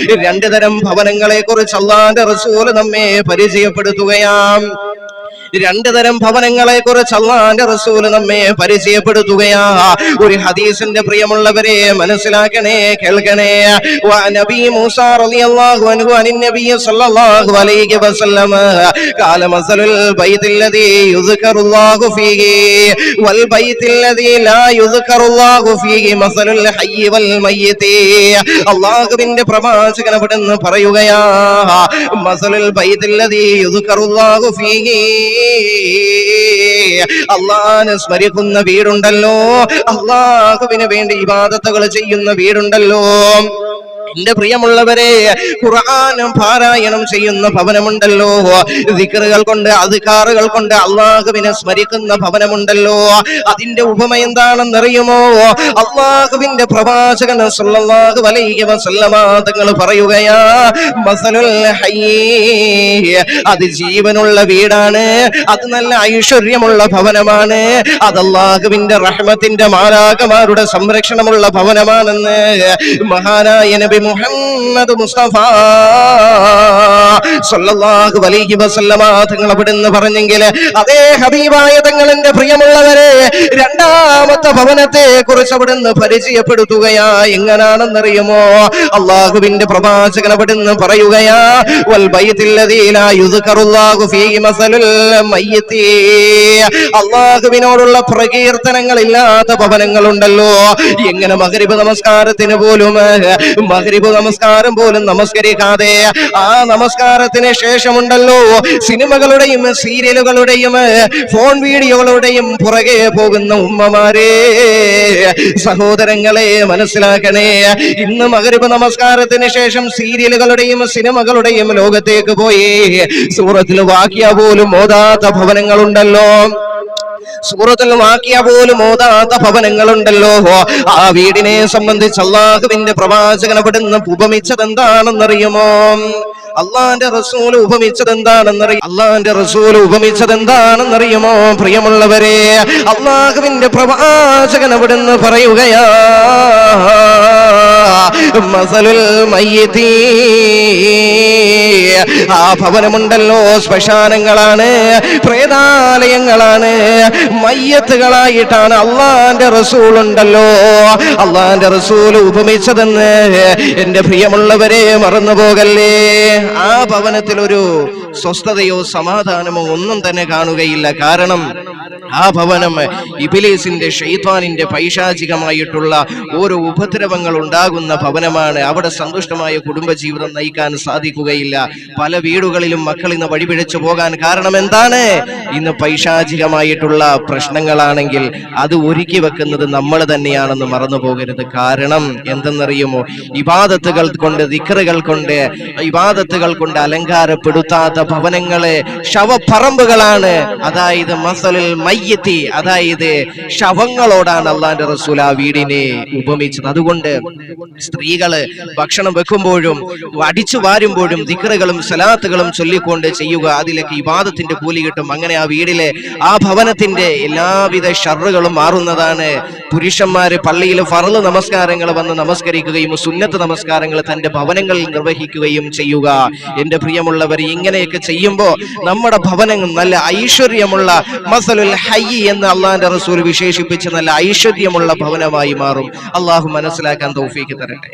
രണ്ട് തരം ഭവനങ്ങളെ കുറിച്ച് അല്ലാഹുവിന്റെ റസൂൽ നമ്മെ പരിചയപ്പെടുത്തുകയാണ്. രണ്ട് തരം ഭവനങ്ങളെ കുറിച്ച് അല്ലാഹുവിന്റെ റസൂൽ നമ്മെ പരിചയപ്പെടുത്തുകയാ. ഒരു ഹദീസിന്റെ പ്രിയമുള്ളവരെ മനസ്സിലാക്കണേ, കേൾക്കണേ. നബി മൂസ റളിയല്ലാഹു അൻഹു അനിൻ നബി സല്ലല്ലാഹു അലൈഹി വസല്ലം ഖാല മസലുൽ ബൈതില്ലദീ യുസ്കറുല്ലാഹു ഫീഹി വൽ ബൈതില്ലദീ ലാ യുസ്കറുല്ലാഹു ഫീഹി മസലുൽ ഹയ്യി വൽ മയ്യിതി. അല്ലാഹുവിന്റെ പ്രവാചകൻ അവിടുന്ന് പറയുകയാ, മസലുൽ ബൈതില്ലദീ യുസ്കറുല്ലാഹു ഫീഹി, അല്ലാഹുവിനെ സ്മരിക്കുന്ന വീടുണ്ടല്ലോ, അല്ലാഹുവിന് വേണ്ടി ഇബാദത്തുകൾ ചെയ്യുന്ന വീടുണ്ടല്ലോ, എന്റെ പ്രിയമുള്ളവരെ, ഖുർആൻ പാരായണം ചെയ്യുന്ന ഭവനമുണ്ടല്ലോ, ദിക്റുകൾ കൊണ്ട് അദ്കാറുകൾ കൊണ്ട് അല്ലാഹുവിനെ സ്മരിക്കുന്ന ഭവനമുണ്ടല്ലോ, അതിന്റെ ഉപമ എന്താണെന്നറിയുമോ? അല്ലാഹുവിന്റെ പ്രവാചകൻ സല്ലല്ലാഹു അലൈഹി വസല്ലമ തങ്ങൾ പറയുകയാ, മസലുൽ ഹയ്യ്, അത് ജീവനുള്ള വീടാണ്, അത് നല്ല ഐശ്വര്യമുള്ള ഭവനമാണ്, അത് അല്ലാഹുവിന്റെ റഹ്മത്തിന്റെ മാലാഖമാരുടെ സംരക്ഷണമുള്ള ഭവനമാണെന്ന് മഹാനായ നബി മുഹമ്മദ് മുസ്തഫ സല്ലല്ലാഹു അലൈഹി വസല്ലമ തങ്ങൾ അവിടുന്ന് പറഞ്ഞെങ്കിൽ, അതേ ഹബീബായ തങ്ങളുടെ പ്രിയമുള്ളവരെ, രണ്ടാമത്തെ ഭവനത്തെ കുറിച്ച് അവിടുന്ന് പരിചയപ്പെടുത്തുകയാ. എങ്ങനാണെന്നറിയുമോ? അല്ലാഹുവിന്റെ പ്രവാചകൻ അവിടുന്ന് പറയുകയാ, വൽ ബൈതില്ലദീ ലാ യുസ്കറുല്ലാഹു ഫീഹി മസലുൽ മയ്യിതി, അല്ലാഹുവിനോടുള്ള പ്രകീർത്തനങ്ങളില്ലാത്ത ഭവനങ്ങളുണ്ടല്ലോ. എങ്ങനെ മഗ്രിബ് നമസ്കാരത്തിന് പോലും മഗ്രിബ് നമസ്കാരം പോലും നമസ്കരിക്കാതെ ആ നമസ്കാരത്തിന് ശേഷമുണ്ടല്ലോ സിനിമകളുടെയും സീരിയലുകളുടെയും ഫോൺ വീഡിയോകളുടെയും പുറകെ പോകുന്ന ഉമ്മമാരെ, സഹോദരങ്ങളെ മനസ്സിലാക്കണേ. ഇന്ന് മഗ്രിബ് നമസ്കാരത്തിന് ശേഷം സീരിയലുകളുടെയും സിനിമകളുടെയും ലോകത്തേക്ക് പോയി സൂറത്തുൽ വാഖിയ പോലും ഓതാത്ത ഭവനങ്ങളുണ്ടല്ലോ, സൂറത്തുൽ വാഖിയ പോലും ഓതാത്ത ഭവനങ്ങളുണ്ടല്ലോ. ആ വീടിനെ സംബന്ധിച്ച് അല്ലാഹുവിന്റെ പ്രവാചകൻ അവിടുന്ന് ഉപമിച്ചത് എന്താണെന്നറിയുമോ? അല്ലാഹുവിന്റെ റസൂൽ ഉപമിച്ചത് എന്താണെന്നറിയുമോ? പ്രിയമുള്ളവരെ, അല്ലാഹുവിന്റെ പ്രവാചകൻ അവിടുന്ന് പറയുകയാ, മസലുൽ മയ്യിതി, ആ ഭവനമുണ്ടല്ലോ ശ്മശാനങ്ങളാണ്, പ്രേതാലയങ്ങളാണ്, മയ്യത്തുകളായിട്ടാണ് അല്ലാഹുവിന്റെ റസൂൽ ഉണ്ടല്ലോ അല്ലാഹുവിന്റെ റസൂൽ ഉപമിച്ചതെന്ന് എന്റെ പ്രിയമുള്ളവരെ മറന്നു പോകല്ലേ. ആ ഭവനത്തിൽ ഒരു സ്വസ്ഥതയോ സമാധാനമോ ഒന്നും തന്നെ കാണുകയില്ല. കാരണം ആ ഭവനം ഇബ്ലീസിന്റെ ശൈത്താനിന്റെ പൈശാചികമായിട്ടുള്ള ഓരോ ഉപദ്രവങ്ങൾ ഉണ്ടാകുന്ന ഭവനമാണ്. അവിടെ സന്തുഷ്ടമായ കുടുംബജീവിതം നയിക്കാൻ സാധിക്കുകയില്ല. പല വീടുകളിലും മക്കൾ ഇന്ന് വഴിപിഴച്ചു പോകാൻ കാരണം എന്താണ്? ഇന്ന് പൈശാചികമായിട്ടുള്ള പ്രശ്നങ്ങളാണെങ്കിൽ അത് ഒരുക്കി വെക്കുന്നത് നമ്മൾ തന്നെയാണെന്ന് മറന്നു പോകരുത്. കാരണം എന്തെന്നറിയുമോ? ഇബാദത്തുകൾ കൊണ്ട്, ദിക്റുകൾ കൊണ്ട്, ഇബാദത്തുകൾ കൊണ്ട് അലങ്കാരപ്പെടുത്താത്ത ഭവനങ്ങള് ശവപ്പറമ്പുകളാണ്. അതായത് മസലുൽ മയ്യിത്തി, അതായത് ശവങ്ങളോടാണ് അല്ലാഹുവിന്റെ റസൂൽ ആ വീടിനെ ഉപമിച്ചത്. അതുകൊണ്ട് സ്ത്രീകള് ഭക്ഷണം വെക്കുമ്പോഴും അടിച്ചു വാരുമ്പോഴും ദിക്റുകളും സലാത്തുകളും ചൊല്ലിക്കൊണ്ട് ചെയ്യുക. അതിലേക്ക് ഇബാദത്തിന്റെ കൂലി കിട്ടും. അങ്ങനെ ആ വീടിലെ, ആ ഭവനത്തിന്റെ എല്ലാവിധ ഷർറുകളും മാറുന്നതാണ്. പുരുഷന്മാര് പള്ളിയിൽ ഫർള് നമസ്കാരങ്ങൾ വന്ന് നമസ്കരിക്കുകയും സുന്നത്ത് നമസ്കാരങ്ങൾ തന്റെ ഭവനങ്ങളിൽ നിർവഹിക്കുകയും ചെയ്യുക. എന്റെ പ്രിയമുള്ളവർ, ഇങ്ങനെയൊക്കെ ചെയ്യുമ്പോൾ നമ്മുടെ ഭവനം നല്ല ഐശ്വര്യമുള്ള മസലുൽ ഹയ്യ് എന്ന് അല്ലാഹുവിന്റെ റസൂൽ വിശേഷിപ്പിച്ച് നല്ല ഐശ്വര്യമുള്ള ഭവനമായി മാറും. അല്ലാഹു മനസ്സിലാക്കാൻ തൗഫീഖ് തരട്ടെ.